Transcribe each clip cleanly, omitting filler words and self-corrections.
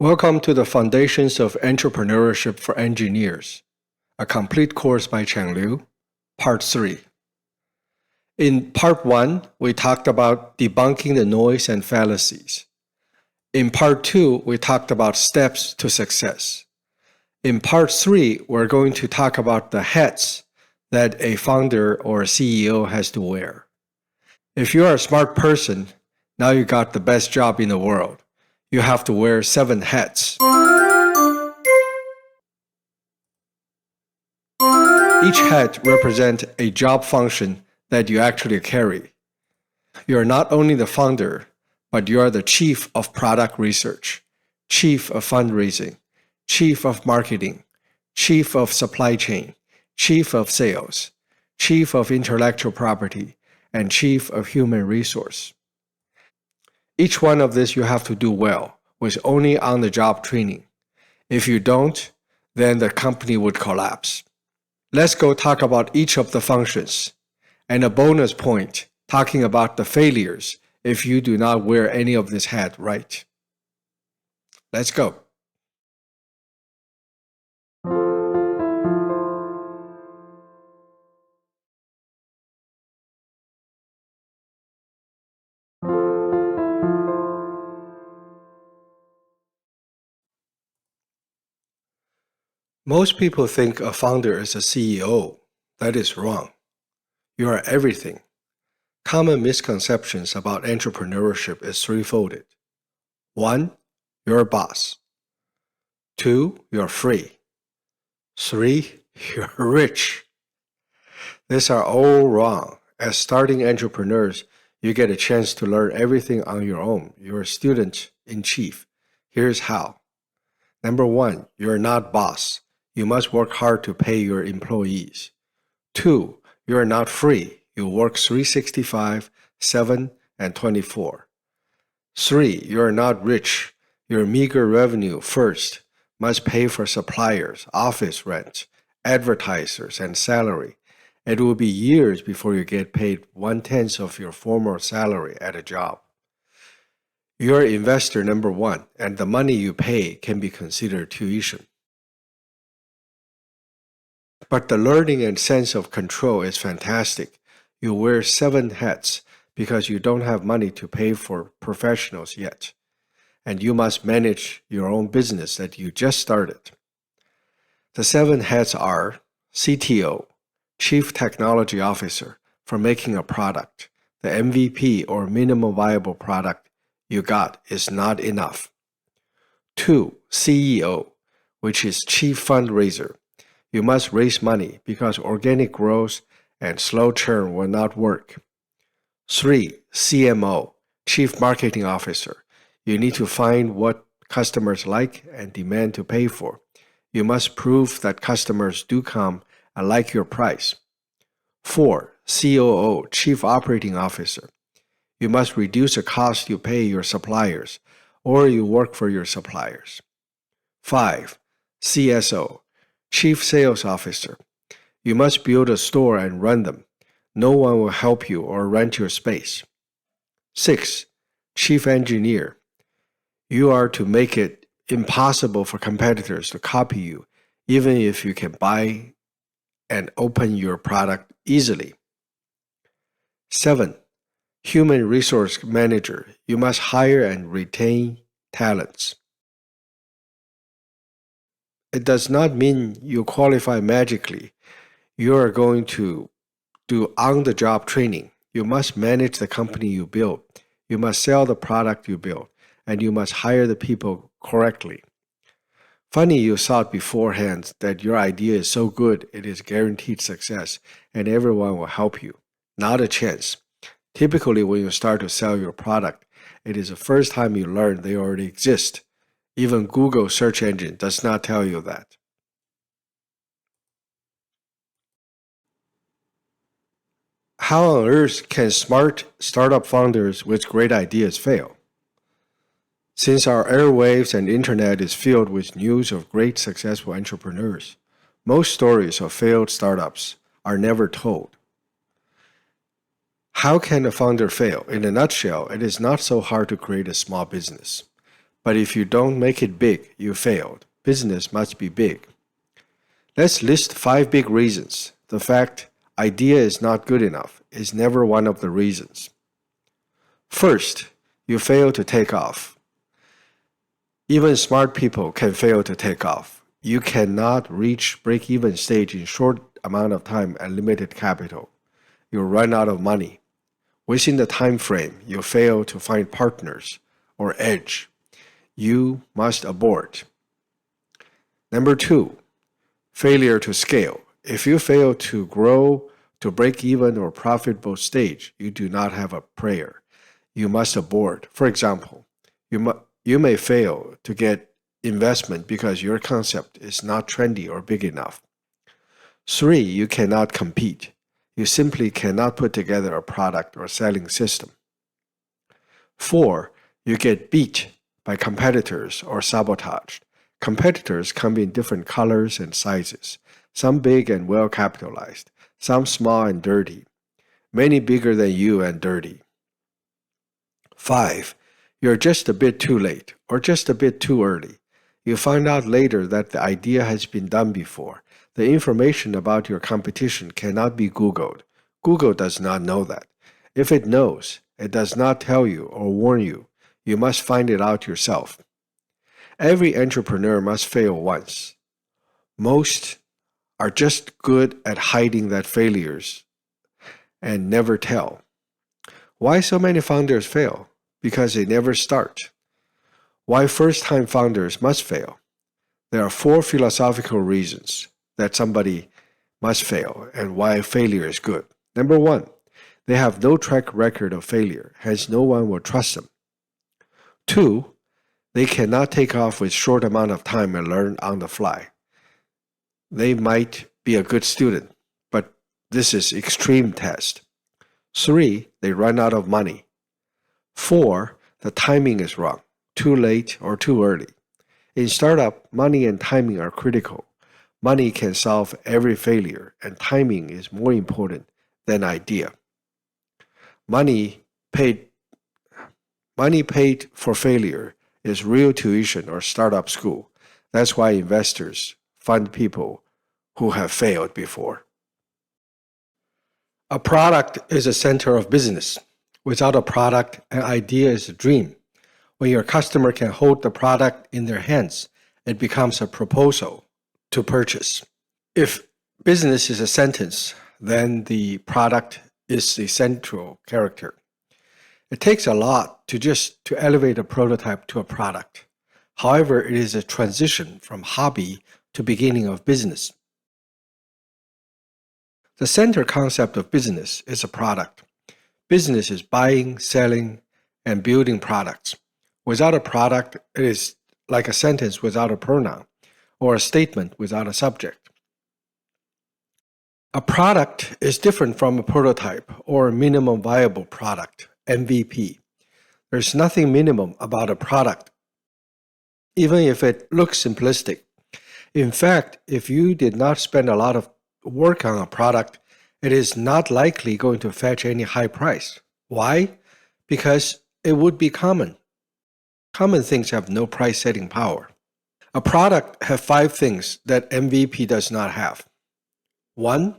Welcome to the Foundations of Entrepreneurship for Engineers, a complete course by Chang Liu, Part 3. In Part 1, we talked about debunking the noise and fallacies. In Part 2, we talked about steps to success. In Part 3, we're going to talk about the hats that a founder or a CEO has to wear. If you're a smart person, now you got the best job in the world. You have to wear 7 hats. Each hat represents a job function that you actually carry. You are not only the founder, but you are the chief of product research, chief of fundraising, chief of marketing, chief of supply chain, chief of sales, chief of intellectual property, and chief of human resource. Each one of this you have to do well with only on-the-job training. If you don't, then the company would collapse. Let's go talk about each of the functions, and a bonus point talking about the failures if you do not wear any of this hat right. Let's go. Most people think a founder is a CEO. That is wrong. You are everything. Common misconceptions about entrepreneurship is threefold. 1. You're a boss. 2. You're free. 3. You're rich. These are all wrong. As starting entrepreneurs, you get a chance to learn everything on your own. You're a student in chief. Here's how. Number 1, you're not boss. You must work hard to pay your employees. 2, you're not free. You work 365, 7, and 24. 3, you're not rich. Your meager revenue first must pay for suppliers, office rent, advertisers, and salary. It will be years before you get paid 1/10 of your former salary at a job. You're investor number 1, and the money you pay can be considered tuition. But the learning and sense of control is fantastic. You wear 7 hats because you don't have money to pay for professionals yet, and you must manage your own business that you just started. The 7 hats are CTO, Chief Technology Officer, for making a product. The MVP or minimum viable product you got is not enough. 2. CEO, which is Chief Fundraiser. You must raise money because organic growth and slow churn will not work. 3. CMO, Chief Marketing Officer. You need to find what customers like and demand to pay for. You must prove that customers do come and like your price. 4. COO, Chief Operating Officer. You must reduce the cost you pay your suppliers, or you work for your suppliers. 5. CSO, Chief Sales Officer. You must build a store and run them. No one will help you or rent your space. 6. Chief Engineer. You are to make it impossible for competitors to copy you, even if you can buy and open your product easily. 7. Human Resource Manager. You must hire and retain talents. It does not mean you qualify magically. You are going to do on-the-job training. You must manage the company you build. You must sell the product you build, and you must hire the people correctly. Funny you thought beforehand that your idea is so good it is guaranteed success and everyone will help you. Not a chance. Typically, when you start to sell your product, it is the first time you learn they already exist. Even Google search engine does not tell you that. How on earth can smart startup founders with great ideas fail? Since our airwaves and internet is filled with news of great successful entrepreneurs, most stories of failed startups are never told. How can a founder fail? In a nutshell, it is not so hard to create a small business. But if you don't make it big, you failed. Business must be big. Let's list 5 big reasons. The fact idea is not good enough is never one of the reasons. First, you fail to take off. Even smart people can fail to take off. You cannot reach break-even stage in short amount of time and limited capital. You'll run out of money. Within the time frame, you fail to find partners or edge. You must abort. Number 2, failure to scale. If you fail to grow to break-even or profitable stage, you do not have a prayer. You must abort. For example, you may fail to get investment because your concept is not trendy or big enough. 3, you cannot compete. You simply cannot put together a product or selling system. 4, you get beat by competitors or sabotaged. Competitors come in different colors and sizes, some big and well capitalized, some small and dirty, many bigger than you and dirty. 5, you're just a bit too late or just a bit too early. You find out later that the idea has been done before. The information about your competition cannot be Googled. Google does not know that. If it knows, it does not tell you or warn you. You must find it out yourself. Every entrepreneur must fail once. Most are just good at hiding that failures and never tell. Why so many founders fail? Because they never start. Why first-time founders must fail? There are 4 philosophical reasons that somebody must fail and why failure is good. Number 1, they have no track record of failure, hence no one will trust them. 2, they cannot take off with short amount of time and learn on the fly. They might be a good student, but this is extreme test. 3, they run out of money. 4, the timing is wrong, too late or too early. In startup, money and timing are critical. Money can solve every failure, and timing is more important than idea. Money paid for failure is real tuition or startup school. That's why investors fund people who have failed before. A product is a center of business. Without a product, an idea is a dream. When your customer can hold the product in their hands, it becomes a proposal to purchase. If business is a sentence, then the product is the central character. It takes a lot to elevate a prototype to a product. However, it is a transition from hobby to beginning of business. The center concept of business is a product. Business is buying, selling, and building products. Without a product, it is like a sentence without a pronoun, or a statement without a subject. A product is different from a prototype or a minimum viable product, MVP. There's nothing minimum about a product, even if it looks simplistic. In fact, if you did not spend a lot of work on a product, it is not likely going to fetch any high price. Why? Because it would be common. Common things have no price-setting power. A product has 5 things that MVP does not have. 1,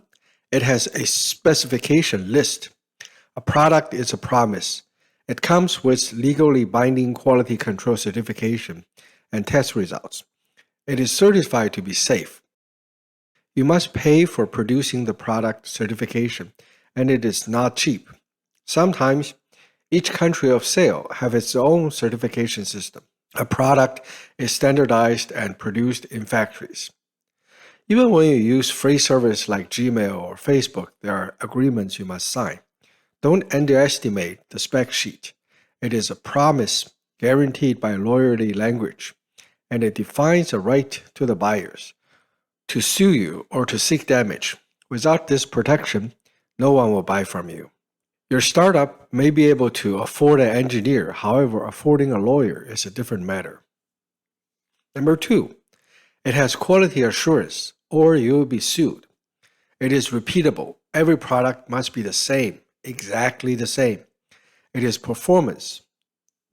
it has a specification list. A product is a promise. It comes with legally binding quality control certification and test results. It is certified to be safe. You must pay for producing the product certification, and it is not cheap. Sometimes, each country of sale have its own certification system. A product is standardized and produced in factories. Even when you use free service like Gmail or Facebook, there are agreements you must sign. Don't underestimate the spec sheet. It is a promise guaranteed by lawyerly language, and it defines a right to the buyers to sue you or to seek damage. Without this protection, no one will buy from you. Your startup may be able to afford an engineer, however, affording a lawyer is a different matter. Number 2, it has quality assurance, or you will be sued. It is repeatable. Every product must be the same, exactly the same. It is performance.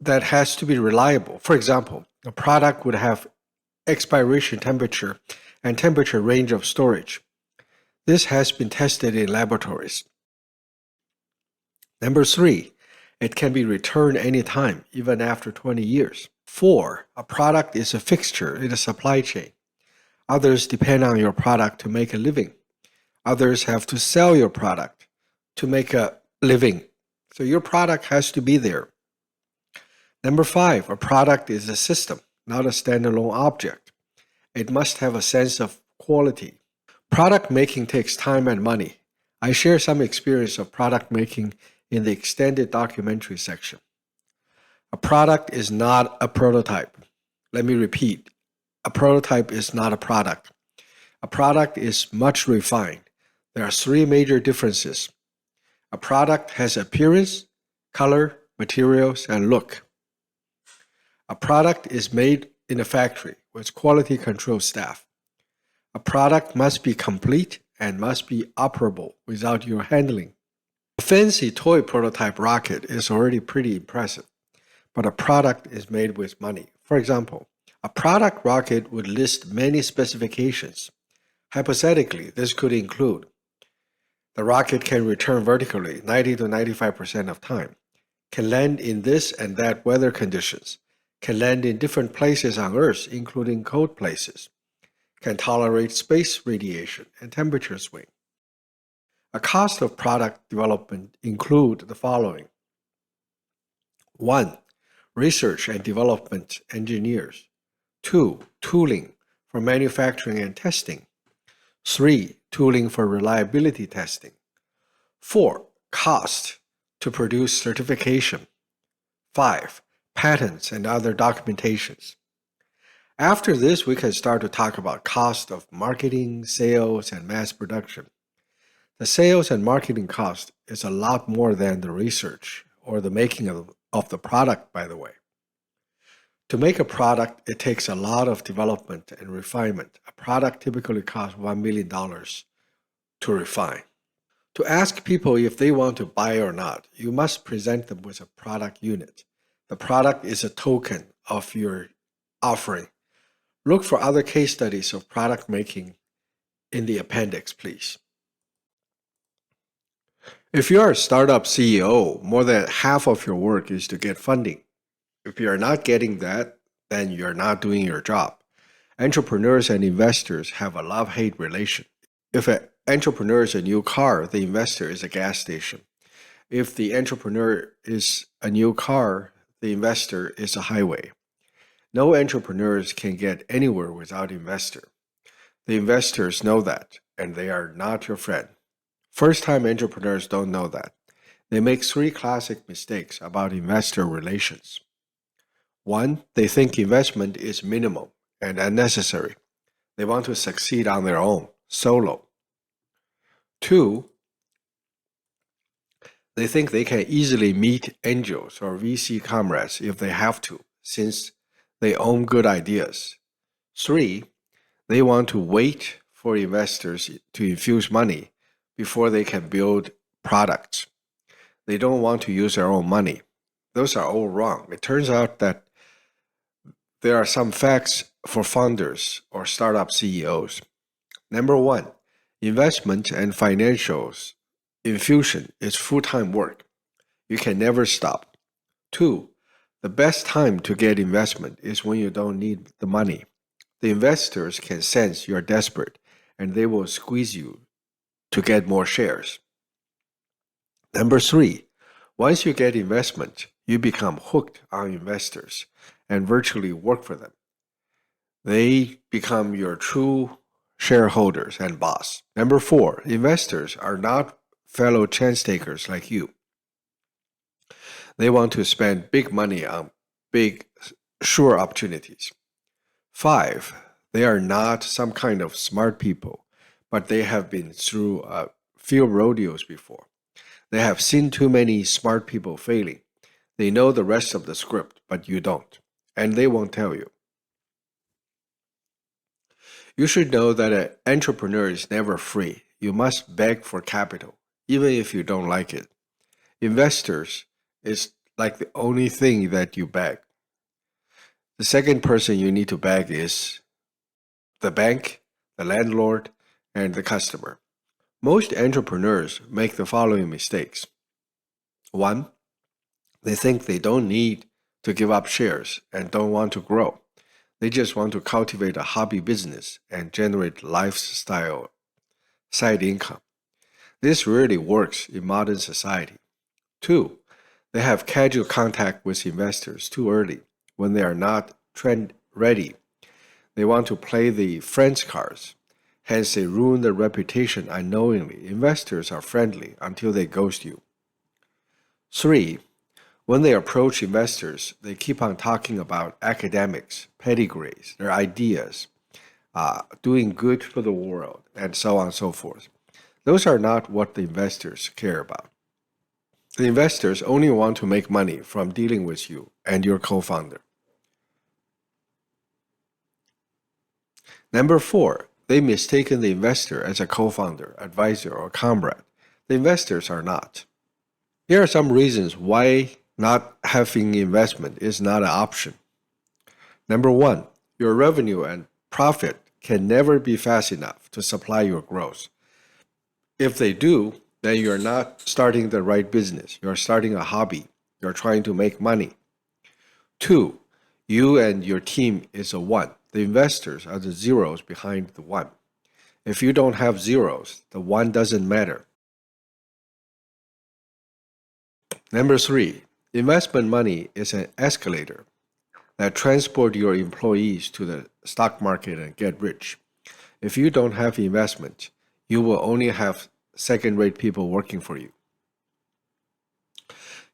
that has to be reliable. For example, a product would have expiration temperature and temperature range of storage. This has been tested in laboratories. Number 3, it can be returned anytime, even after 20 years. 4, a product is a fixture in a supply chain. Others depend on your product to make a living. Others have to sell your product to make a living. So your product has to be there. Number 5, a product is a system, not a standalone object. It must have a sense of quality. Product making takes time and money. I share some experience of product making in the extended documentary section. A product is not a prototype. Let me repeat. A prototype is not a product. A product is much refined. There are 3 major differences. A product has appearance, color, materials, and look. A product is made in a factory with quality control staff. A product must be complete and must be operable without your handling. A fancy toy prototype rocket is already pretty impressive, but a product is made with money. For example, a product rocket would list many specifications. Hypothetically, this could include the rocket can return vertically 90 to 95% of time, can land in this and that weather conditions, can land in different places on Earth, including cold places, can tolerate space radiation and temperature swing. A cost of product development include the following. 1. Research and development engineers. 2. Tooling for manufacturing and testing. 3. Tooling for reliability testing. 4. Cost to produce certification. 5. Patents and other documentations. After this, we can start to talk about cost of marketing, sales, and mass production. The sales and marketing cost is a lot more than the research or the making of the product, by the way. To make a product, it takes a lot of development and refinement. A product typically costs $1 million to refine. To ask people if they want to buy or not, you must present them with a product unit. The product is a token of your offering. Look for other case studies of product making in the appendix, please. If you are a startup CEO, more than half of your work is to get funding. If you are not getting that, then you're not doing your job. Entrepreneurs and investors have a love-hate relation. If an entrepreneur is a new car, the investor is a gas station. If the entrepreneur is a new car, the investor is a highway. No entrepreneurs can get anywhere without investor. The investors know that, and they are not your friend. First-time entrepreneurs don't know that. They make 3 classic mistakes about investor relations. 1, they think investment is minimal and unnecessary. They want to succeed on their own, solo. 2, they think they can easily meet angels or VC comrades if they have to, since they own good ideas. 3, they want to wait for investors to infuse money before they can build products. They don't want to use their own money. Those are all wrong. It turns out that there are some facts for founders or startup CEOs. Number 1, investment and financials infusion is full-time work. You can never stop. 2, the best time to get investment is when you don't need the money. The investors can sense you're desperate and they will squeeze you to get more shares. Number 3, once you get investment, you become hooked on investors and virtually work for them. They become your true shareholders and boss. Number 4, investors are not fellow chance takers like you. They want to spend big money on big, sure opportunities. 5, they are not some kind of smart people, but they have been through a few rodeos before. They have seen too many smart people failing. They know the rest of the script, but you don't, and they won't tell you. You should know that an entrepreneur is never free. You must beg for capital, even if you don't like it. Investors is like the only thing that you beg. The second person you need to beg is the bank, the landlord, and the customer. Most entrepreneurs make the following mistakes. 1. They think they don't need to give up shares and don't want to grow. They just want to cultivate a hobby business and generate lifestyle side income. This rarely works in modern society. 2. They have casual contact with investors too early when they are not trend ready. They want to play the friends cards. Hence, they ruin their reputation unknowingly. Investors are friendly until they ghost you. 3. When they approach investors, they keep on talking about academics, pedigrees, their ideas, doing good for the world, and so on and so forth. Those are not what the investors care about. The investors only want to make money from dealing with you and your co-founder. Number 4, they mistaken the investor as a co-founder, advisor, or comrade. The investors are not. Here are some reasons why not having investment is not an option. Number 1, your revenue and profit can never be fast enough to supply your growth. If they do, then you're not starting the right business. You're starting a hobby. You're trying to make money. 2, you and your team is a 1. The investors are the zeros behind the 1. If you don't have zeros, the 1 doesn't matter. Number 3, investment money is an escalator that transport your employees to the stock market and get rich. If you don't have investment, you will only have second-rate people working for you.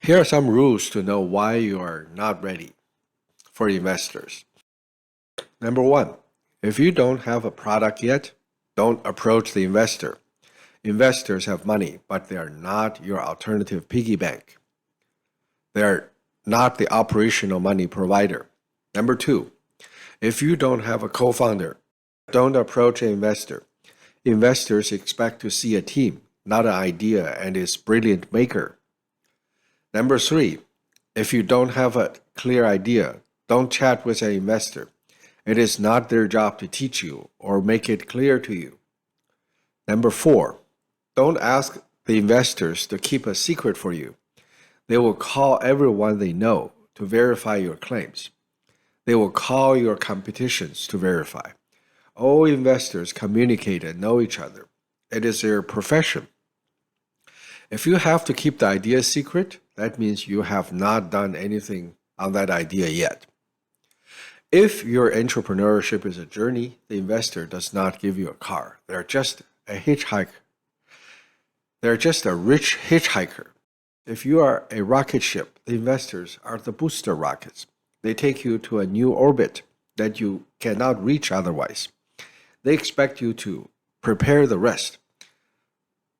Here are some rules to know why you are not ready for investors. Number 1, if you don't have a product yet, don't approach the investor. Investors have money, but they are not your alternative piggy bank. They are not the operational money provider. Number 2, if you don't have a co-founder, don't approach an investor. Investors expect to see a team, not an idea and its brilliant maker. Number 3, if you don't have a clear idea, don't chat with an investor. It is not their job to teach you or make it clear to you. Number 4, don't ask the investors to keep a secret for you. They will call everyone they know to verify your claims. They will call your competitions to verify. All investors communicate and know each other. It is their profession. If you have to keep the idea secret, that means you have not done anything on that idea yet. If your entrepreneurship is a journey, the investor does not give you a car. They're just a hitchhiker. They're just a rich hitchhiker. If you are a rocket ship, the investors are the booster rockets. They take you to a new orbit that you cannot reach otherwise. They expect you to prepare the rest,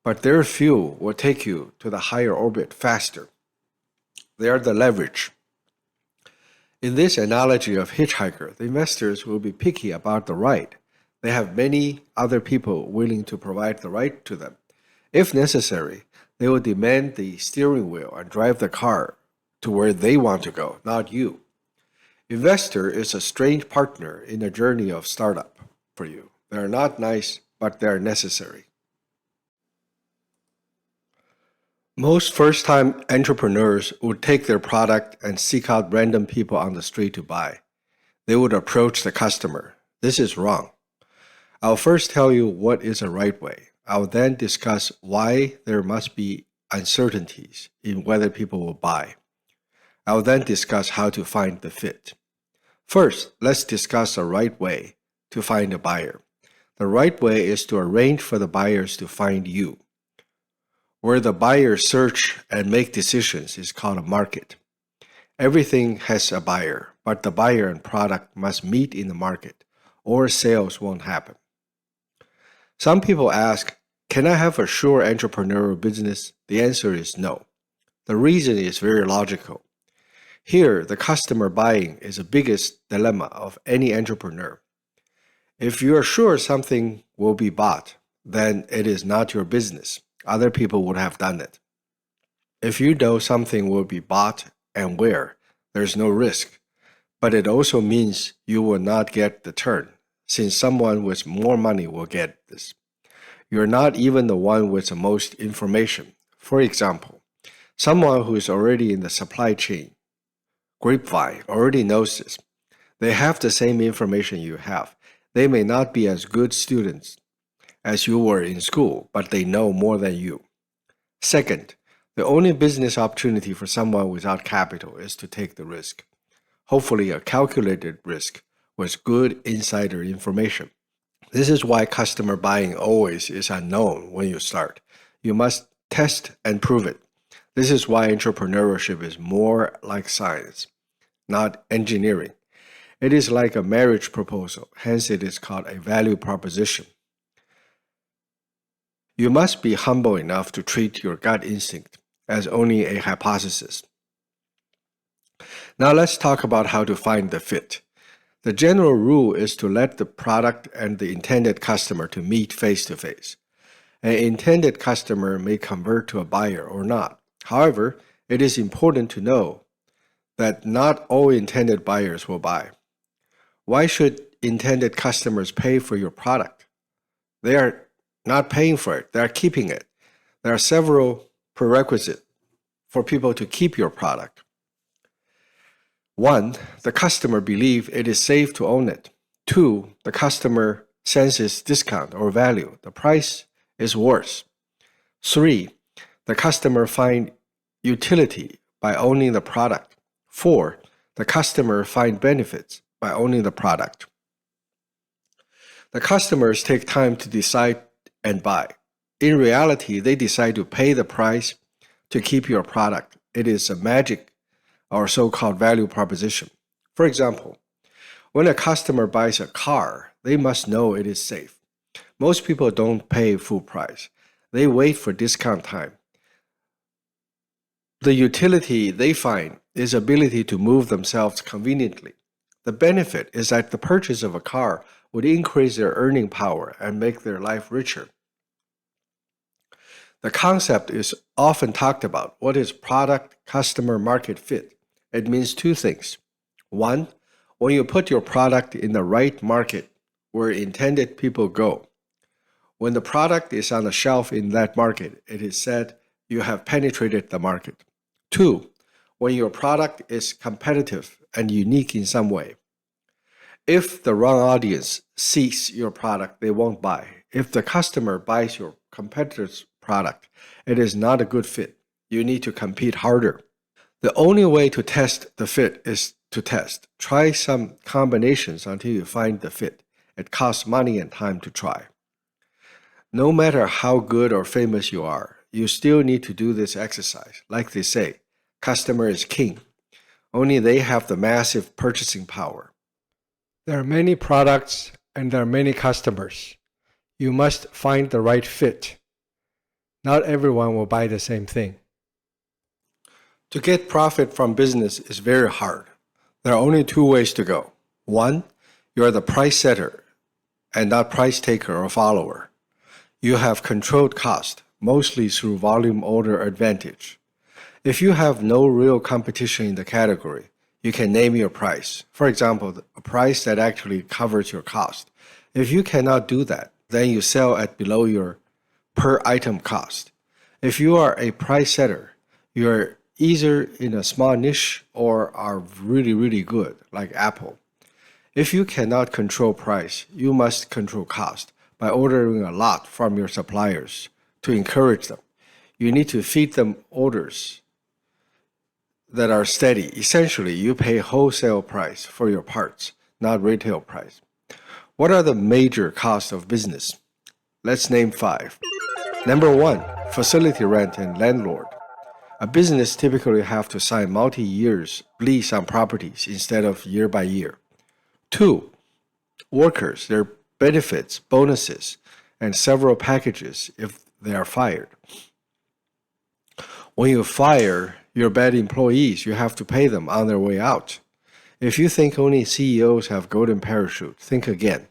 but their fuel will take you to the higher orbit faster. They are the leverage. In this analogy of hitchhiker, the investors will be picky about the ride. They have many other people willing to provide the ride to them. If necessary, they will demand the steering wheel and drive the car to where they want to go, not you. Investor is a strange partner in the journey of startup for you. They are not nice, but they are necessary. Most first-time entrepreneurs would take their product and seek out random people on the street to buy. They would approach the customer. This is wrong. I'll first tell you what is a right way. I'll then discuss why there must be uncertainties in whether people will buy. I'll then discuss how to find the fit. First, let's discuss the right way to find a buyer. The right way is to arrange for the buyers to find you. Where the buyers search and make decisions is called a market. Everything has a buyer, but the buyer and product must meet in the market, or sales won't happen. Some people ask, can I have a sure entrepreneurial business? The answer is no. The reason is very logical. Here, the customer buying is the biggest dilemma of any entrepreneur. If you are sure something will be bought, then it is not your business. Other people would have done it. If you know something will be bought and where. There's no risk. But it also means you will not get the turn, since someone with more money will get this. You're not even the one with the most information. For example, someone who is already in the supply chain, grapevine, already knows this. They have the same information you have. They may not be as good students as you were in school, but they know more than you. Second, the only business opportunity for someone without capital is to take the risk. Hopefully a calculated risk with good insider information. This is why customer buying always is unknown when you start. You must test and prove it. This is why entrepreneurship is more like science, not engineering. It is like a marriage proposal, hence it is called a value proposition. You must be humble enough to treat your gut instinct as only a hypothesis. Now let's talk about how to find the fit. The general rule is to let the product and the intended customer to meet face to face. An intended customer may convert to a buyer or not. However, it is important to know that not all intended buyers will buy. Why should intended customers pay for your product? They are not paying for it, they are keeping it. There are several prerequisites for people to keep your product. 1. The customer believes it is safe to own it. 2. The customer senses discount or value. The price is worse. 3. The customer finds utility by owning the product. 4. The customer finds benefits by owning the product. The customers take time to decide and buy. In reality, they decide to pay the price to keep your product. It is a magic or so-called value proposition. For example, when a customer buys a car, they must know it is safe. Most people don't pay full price. They wait for discount time. The utility they find is ability to move themselves conveniently. The benefit is that the purchase of a car would increase their earning power and make their life richer. The concept is often talked about. What is product customer market fit? It means two things. 1. When you put your product in the right market where intended people go. When the product is on the shelf in that market, it is said you have penetrated the market. 2. When your product is competitive and unique in some way. If the wrong audience sees your product, they won't buy. If the customer buys your competitor's product, it is not a good fit. You need to compete harder. The only way to test the fit is to test. Try some combinations until you find the fit. It costs money and time to try. No matter how good or famous you are, you still need to do this exercise. Like they say, customer is king. Only they have the massive purchasing power. There are many products and there are many customers. You must find the right fit. Not everyone will buy the same thing. To get profit from business is very hard. There are only two ways to go. 1. You are the price setter and not price taker or follower. You have controlled cost, mostly through volume order advantage. If you have no real competition in the category, you can name your price. For example, a price that actually covers your cost. If you cannot do that, then you sell at below your per item cost. If you are a price setter, you are either in a small niche or are really, really good, like Apple. If you cannot control price, you must control cost by ordering a lot from your suppliers to encourage them. You need to feed them orders that are steady. Essentially, you pay wholesale price for your parts, not retail price. What are the major costs of business? Let's name 5. Number 1, facility rent and landlord. A business typically have to sign multi-years lease on properties instead of year by year. 2, workers, their benefits, bonuses, and several packages if they are fired. When you fire your bad employees, you have to pay them on their way out. If you think only CEOs have golden parachute, think again.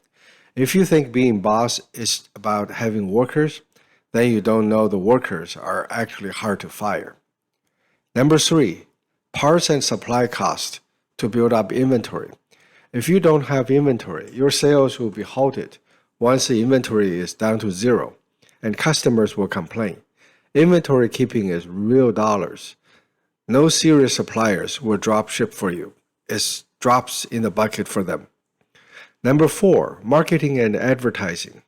If you think being boss is about having workers, then you don't know the workers are actually hard to fire. Number 3, parts and supply cost to build up inventory. If you don't have inventory, your sales will be halted once the inventory is down to zero, and customers will complain. Inventory keeping is real dollars. No serious suppliers will drop ship for you. It's drops in the bucket for them. Number 4, marketing and advertising.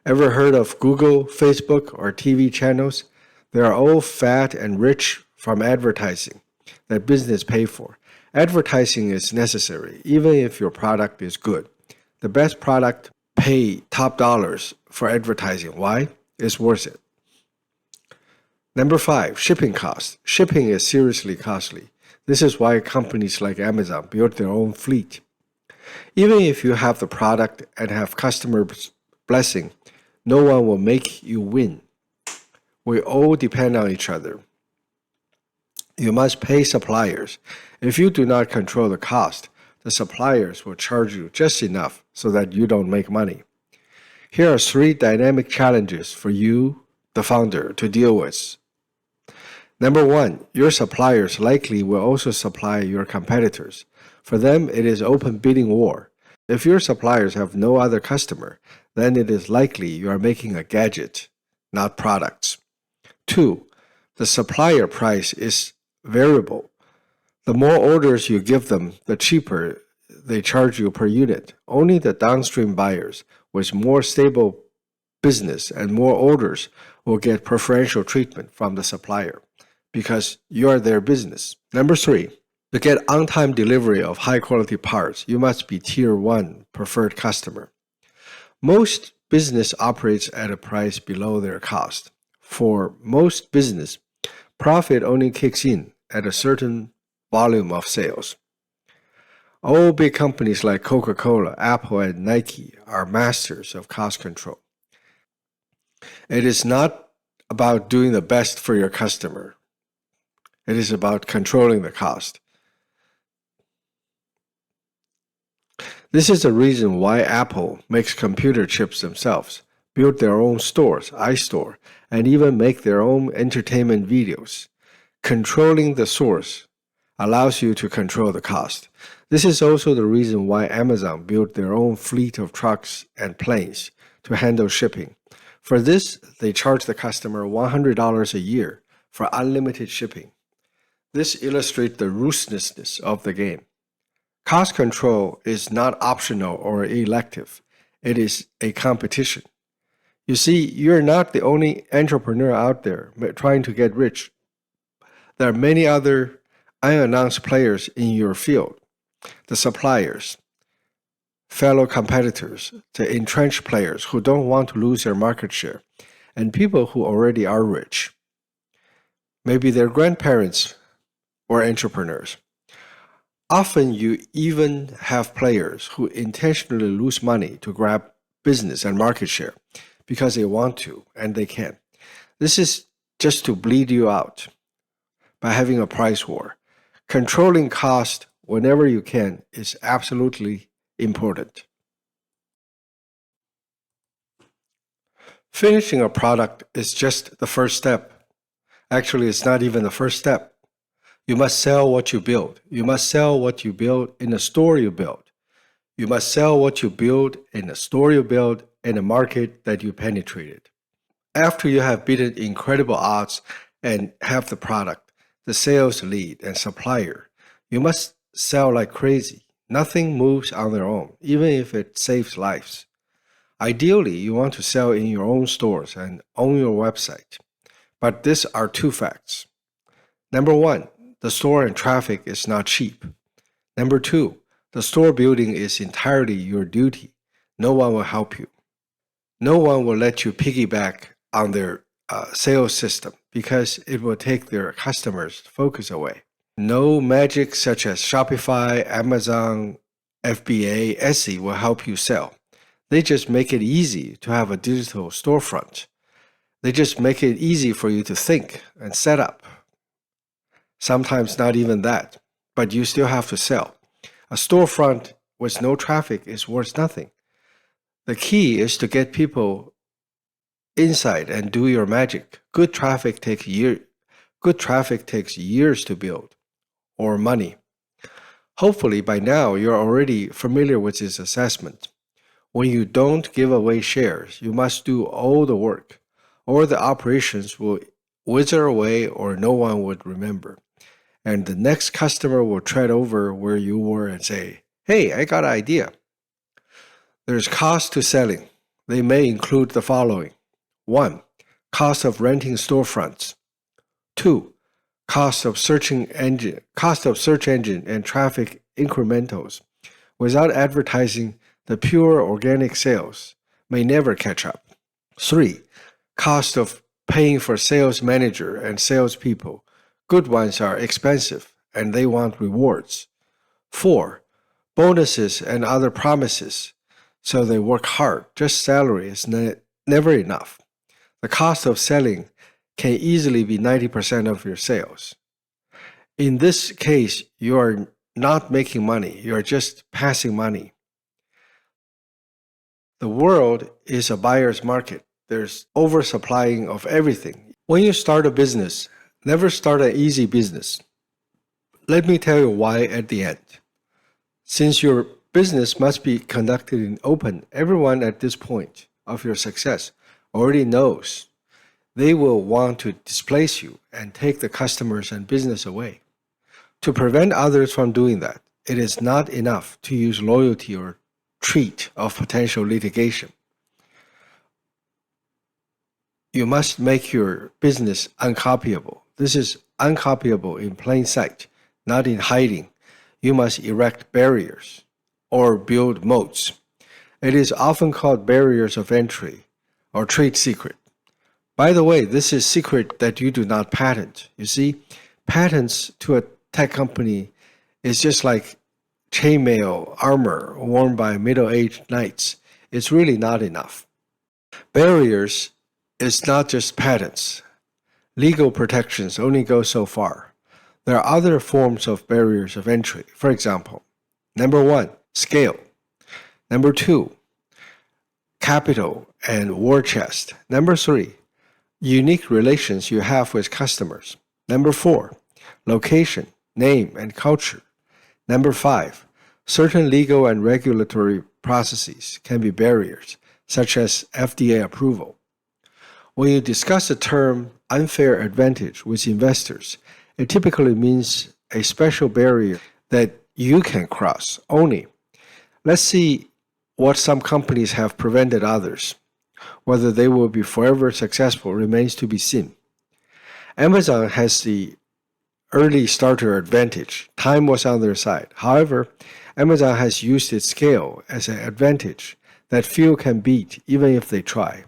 Ever heard of Google, Facebook, or TV channels? They are all fat and rich from advertising that business pay for. Advertising is necessary, even if your product is good. The best product pay top dollars for advertising. Why? It's worth it. Number 5, shipping costs. Shipping is seriously costly. This is why companies like Amazon build their own fleet. Even if you have the product and have customers' blessing, no one will make you win. We all depend on each other. You must pay suppliers. If you do not control the cost, the suppliers will charge you just enough so that you don't make money. Here are 3 dynamic challenges for you, the founder, to deal with. Number 1, your suppliers likely will also supply your competitors. For them, it is open bidding war. If your suppliers have no other customer, then it is likely you are making a gadget, not products. 2, the supplier price is variable. The more orders you give them, the cheaper they charge you per unit. Only the downstream buyers with more stable business and more orders will get preferential treatment from the supplier because you are their business. Number 3, to get on-time delivery of high-quality parts, you must be Tier 1 preferred customer. Most business operates at a price below their cost. For most business, profit only kicks in at a certain volume of sales. All big companies like Coca-Cola, Apple, and Nike are masters of cost control. It is not about doing the best for your customer. It is about controlling the cost. This is the reason why Apple makes computer chips themselves, build their own stores, iStore, and even make their own entertainment videos. Controlling the source allows you to control the cost. This is also the reason why Amazon built their own fleet of trucks and planes to handle shipping. For this, they charge the customer $100 a year for unlimited shipping. This illustrates the ruthlessness of the game. Cost control is not optional or elective. It is a competition. You see, you're not the only entrepreneur out there trying to get rich. There are many other unannounced players in your field. The suppliers, fellow competitors, the entrenched players who don't want to lose their market share, and people who already are rich. Maybe their grandparents were entrepreneurs. Often you even have players who intentionally lose money to grab business and market share because they want to and they can. This is just to bleed you out by having a price war. Controlling cost whenever you can is absolutely important. Finishing a product is just the first step. Actually, it's not even the first step. You must sell what you build. You must sell what you build in the store you build. You must sell what you build in the store you build in a market that you penetrated. After you have beaten incredible odds and have the product, the sales lead and supplier, you must sell like crazy. Nothing moves on their own, even if it saves lives. Ideally, you want to sell in your own stores and on your website. But these are 2 facts. Number 1, the store and traffic is not cheap. Number 2, the store building is entirely your duty. No one will help you. No one will let you piggyback on their sales system because it will take their customers' focus away. No magic such as Shopify, Amazon, FBA, Etsy will help you sell. They just make it easy to have a digital storefront. They just make it easy for you to think and set up. Sometimes not even that, but you still have to sell. A storefront with no traffic is worth nothing. The key is to get people inside and do your magic. Good traffic takes years to build. or money. Hopefully, by now, you're already familiar with this assessment. When you don't give away shares, you must do all the work, or the operations will wither away or no one would remember. And the next customer will tread over where you were and say, "Hey, I got an idea." There's cost to selling. They may include the following. 1. Cost of renting storefronts. 2. Cost of search engine and traffic incrementals. Without advertising, the pure organic sales may never catch up. 3. Cost of paying for sales manager and salespeople. Good ones are expensive and they want rewards. 4. Bonuses and other promises. So they work hard. Just salary is never enough. The cost of selling can easily be 90% of your sales. In this case, you are not making money. You are just passing money. The world is a buyer's market. There's oversupplying of everything. When you start a business, never start an easy business. Let me tell you why at the end. Since your business must be conducted in open, everyone at this point of your success already knows they will want to displace you and take the customers and business away. To prevent others from doing that, it is not enough to use loyalty or treat of potential litigation. You must make your business uncopyable. This is uncopyable in plain sight, not in hiding. You must erect barriers or build moats. It is often called barriers of entry or trade secret. By the way, this is secret that you do not patent. You see, patents to a tech company is just like chainmail armor worn by middle-aged knights. It's really not enough. Barriers is not just patents. Legal protections only go so far. There are other forms of barriers of entry. For example, number 1, scale. Number 2, capital and war chest. Number 3, unique relations you have with customers. Number 4, location, name, and culture. Number 5, certain legal and regulatory processes can be barriers, such as FDA approval. When you discuss the term unfair advantage with investors, it typically means a special barrier that you can cross only. Let's see what some companies have prevented others. Whether they will be forever successful remains to be seen. Amazon has the early starter advantage. Time was on their side. However, Amazon has used its scale as an advantage that few can beat even if they try.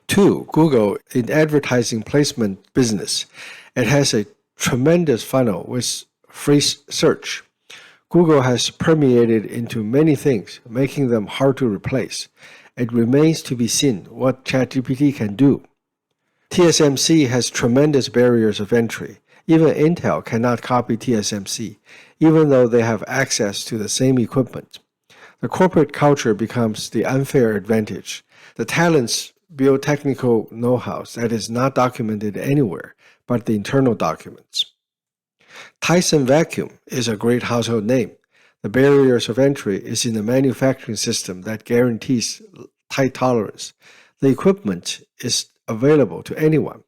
2. Google in advertising placement business. It has a tremendous funnel with free search. Google has permeated into many things, making them hard to replace. It remains to be seen what ChatGPT can do. TSMC has tremendous barriers of entry. Even Intel cannot copy TSMC, even though they have access to the same equipment. The corporate culture becomes the unfair advantage. The talents build technical know-how that is not documented anywhere but the internal documents. Tyson Vacuum is a great household name. The barriers of entry is in the manufacturing system that guarantees tight tolerance. The equipment is available to anyone.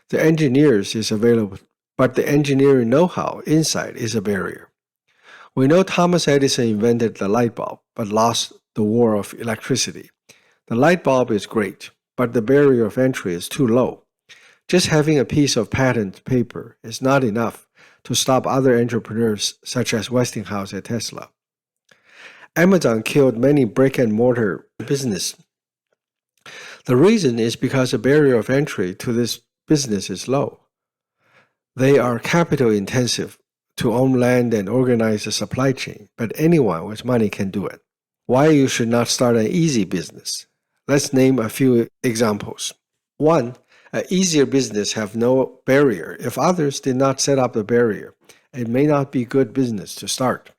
The engineers is available, but the engineering know-how inside is a barrier. We know Thomas Edison invented the light bulb, but lost the war of electricity. The light bulb is great, but the barrier of entry is too low. Just having a piece of patent paper is not enough to stop other entrepreneurs such as Westinghouse and Tesla. Amazon killed many brick-and-mortar business. The reason is because the barrier of entry to this business is low. They are capital intensive to own land and organize a supply chain, but anyone with money can do it. Why you should not start an easy business? Let's name a few examples. 1. An easier business have no barrier. If others did not set up the barrier, it may not be good business to start.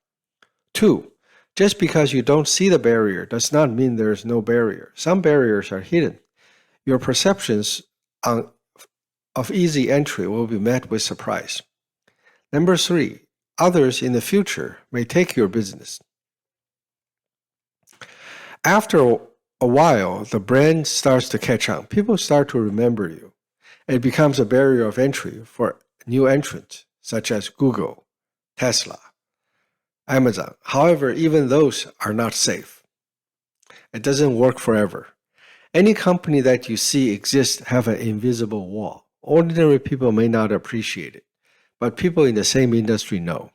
2. Just because you don't see the barrier does not mean there is no barrier. Some barriers are hidden. Your perceptions of easy entry will be met with surprise. Number 3, others in the future may take your business. After a while, the brand starts to catch on. People start to remember you. It becomes a barrier of entry for new entrants, such as Google, Tesla, Amazon. However, even those are not safe. It doesn't work forever. Any company that you see exist have an invisible wall. Ordinary people may not appreciate it, but people in the same industry know.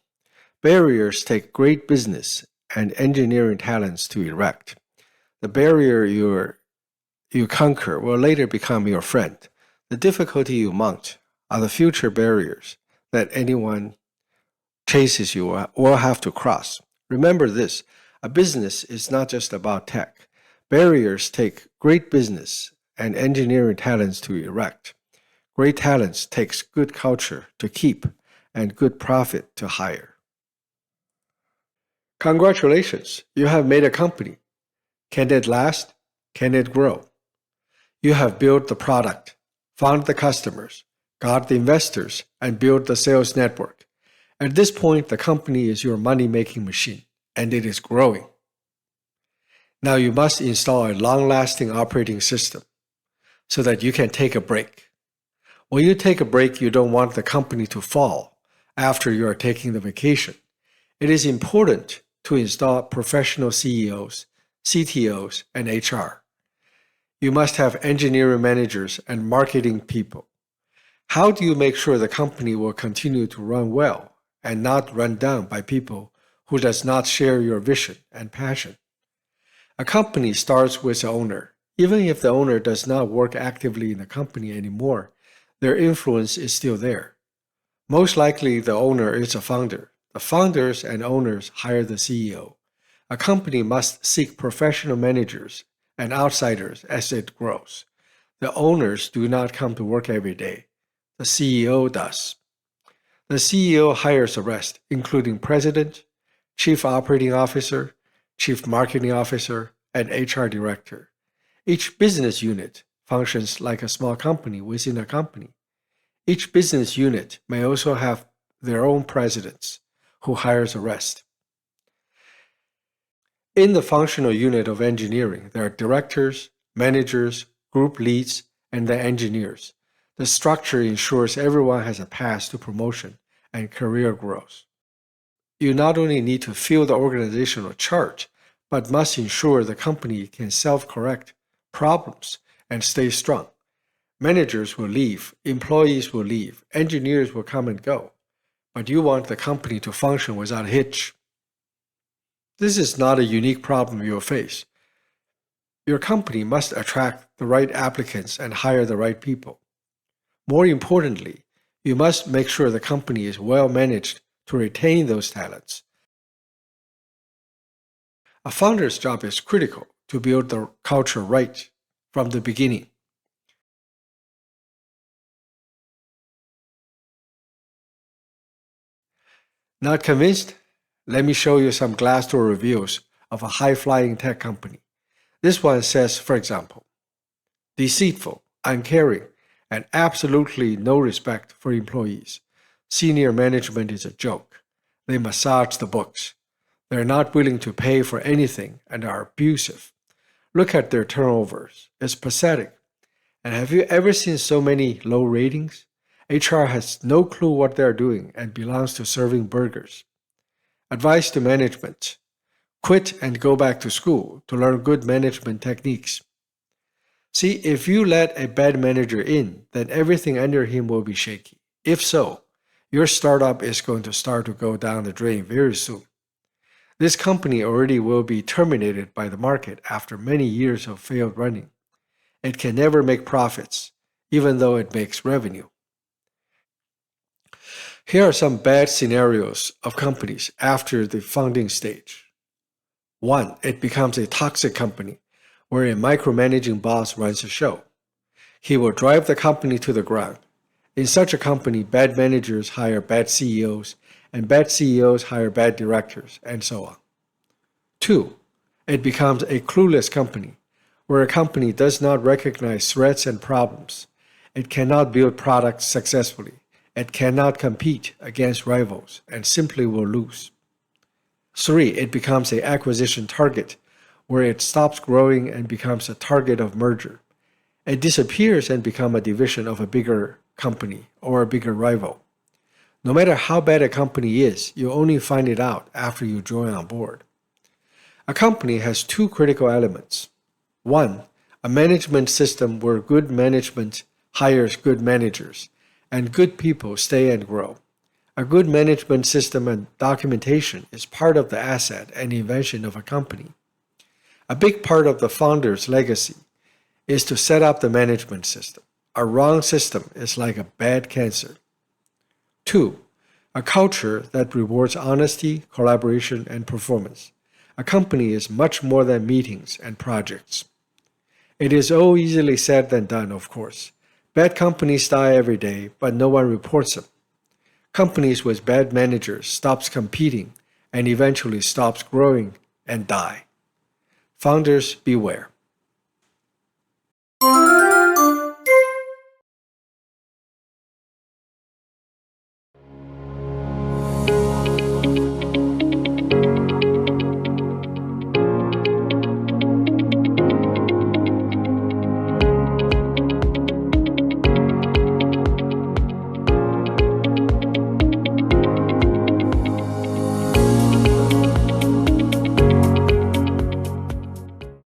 Barriers take great business and engineering talents to erect. The barrier you conquer will later become your friend. The difficulty you mount are the future barriers that anyone chases you will have to cross. Remember this, a business is not just about tech. Barriers take great business and engineering talents to erect. Great talents takes good culture to keep and good profit to hire. Congratulations, you have made a company. Can it last? Can it grow? You have built the product, found the customers, got the investors, and built the sales network. At this point, the company is your money-making machine, and it is growing. Now you must install a long-lasting operating system so that you can take a break. When you take a break, you don't want the company to fall after you are taking the vacation. It is important to install professional CEOs, CTOs, and HR. You must have engineering managers and marketing people. How do you make sure the company will continue to run well and not run down by people who does not share your vision and passion? A company starts with the owner. Even if the owner does not work actively in the company anymore, their influence is still there. Most likely, the owner is a founder. The founders and owners hire the CEO. A company must seek professional managers and outsiders as it grows. The owners do not come to work every day. The CEO does. The CEO hires the rest, including president, chief operating officer, chief marketing officer, and HR director. Each business unit functions like a small company within a company. Each business unit may also have their own presidents, who hires the rest. In the functional unit of engineering, there are directors, managers, group leads, and the engineers. The structure ensures everyone has a path to promotion and career growth. You not only need to fill the organizational chart, but must ensure the company can self-correct problems and stay strong. Managers will leave, employees will leave, engineers will come and go, but you want the company to function without a hitch. This is not a unique problem you'll face. Your company must attract the right applicants and hire the right people. More importantly, you must make sure the company is well managed to retain those talents. A founder's job is critical to build the culture right from the beginning. Not convinced? Let me show you some Glassdoor reviews of a high-flying tech company. This one says, for example, deceitful, uncaring, and absolutely no respect for employees. Senior management is a joke. They massage the books. They're not willing to pay for anything and are abusive. Look at their turnovers. It's pathetic. And have you ever seen so many low ratings? HR has no clue what they're doing and belongs to serving burgers. Advice to management: quit and go back to school to learn good management techniques. See, if you let a bad manager in, then everything under him will be shaky. If so, your startup is going to start to go down the drain very soon. This company already will be terminated by the market after many years of failed running. It can never make profits, even though it makes revenue. Here are some bad scenarios of companies after the founding stage. 1. It becomes a toxic company where a micromanaging boss runs the show. He will drive the company to the ground. In such a company, bad managers hire bad CEOs, and bad CEOs hire bad directors, and so on. 2. It becomes a clueless company where a company does not recognize threats and problems. It cannot build products successfully. It cannot compete against rivals and simply will lose. 3. It becomes an acquisition target, where it stops growing and becomes a target of merger. It disappears and becomes a division of a bigger company or a bigger rival. No matter how bad a company is, you only find it out after you join on board. A company has two critical elements. 1. A management system where good management hires good managers, and good people stay and grow. A good management system and documentation is part of the asset and invention of a company. A big part of the founder's legacy is to set up the management system. A wrong system is like a bad cancer. 2. A culture that rewards honesty, collaboration, and performance. A company is much more than meetings and projects. It is all easily said than done, of course. Bad companies die every day, but no one reports them. Companies with bad managers stops competing and eventually stops growing and die. Founders beware.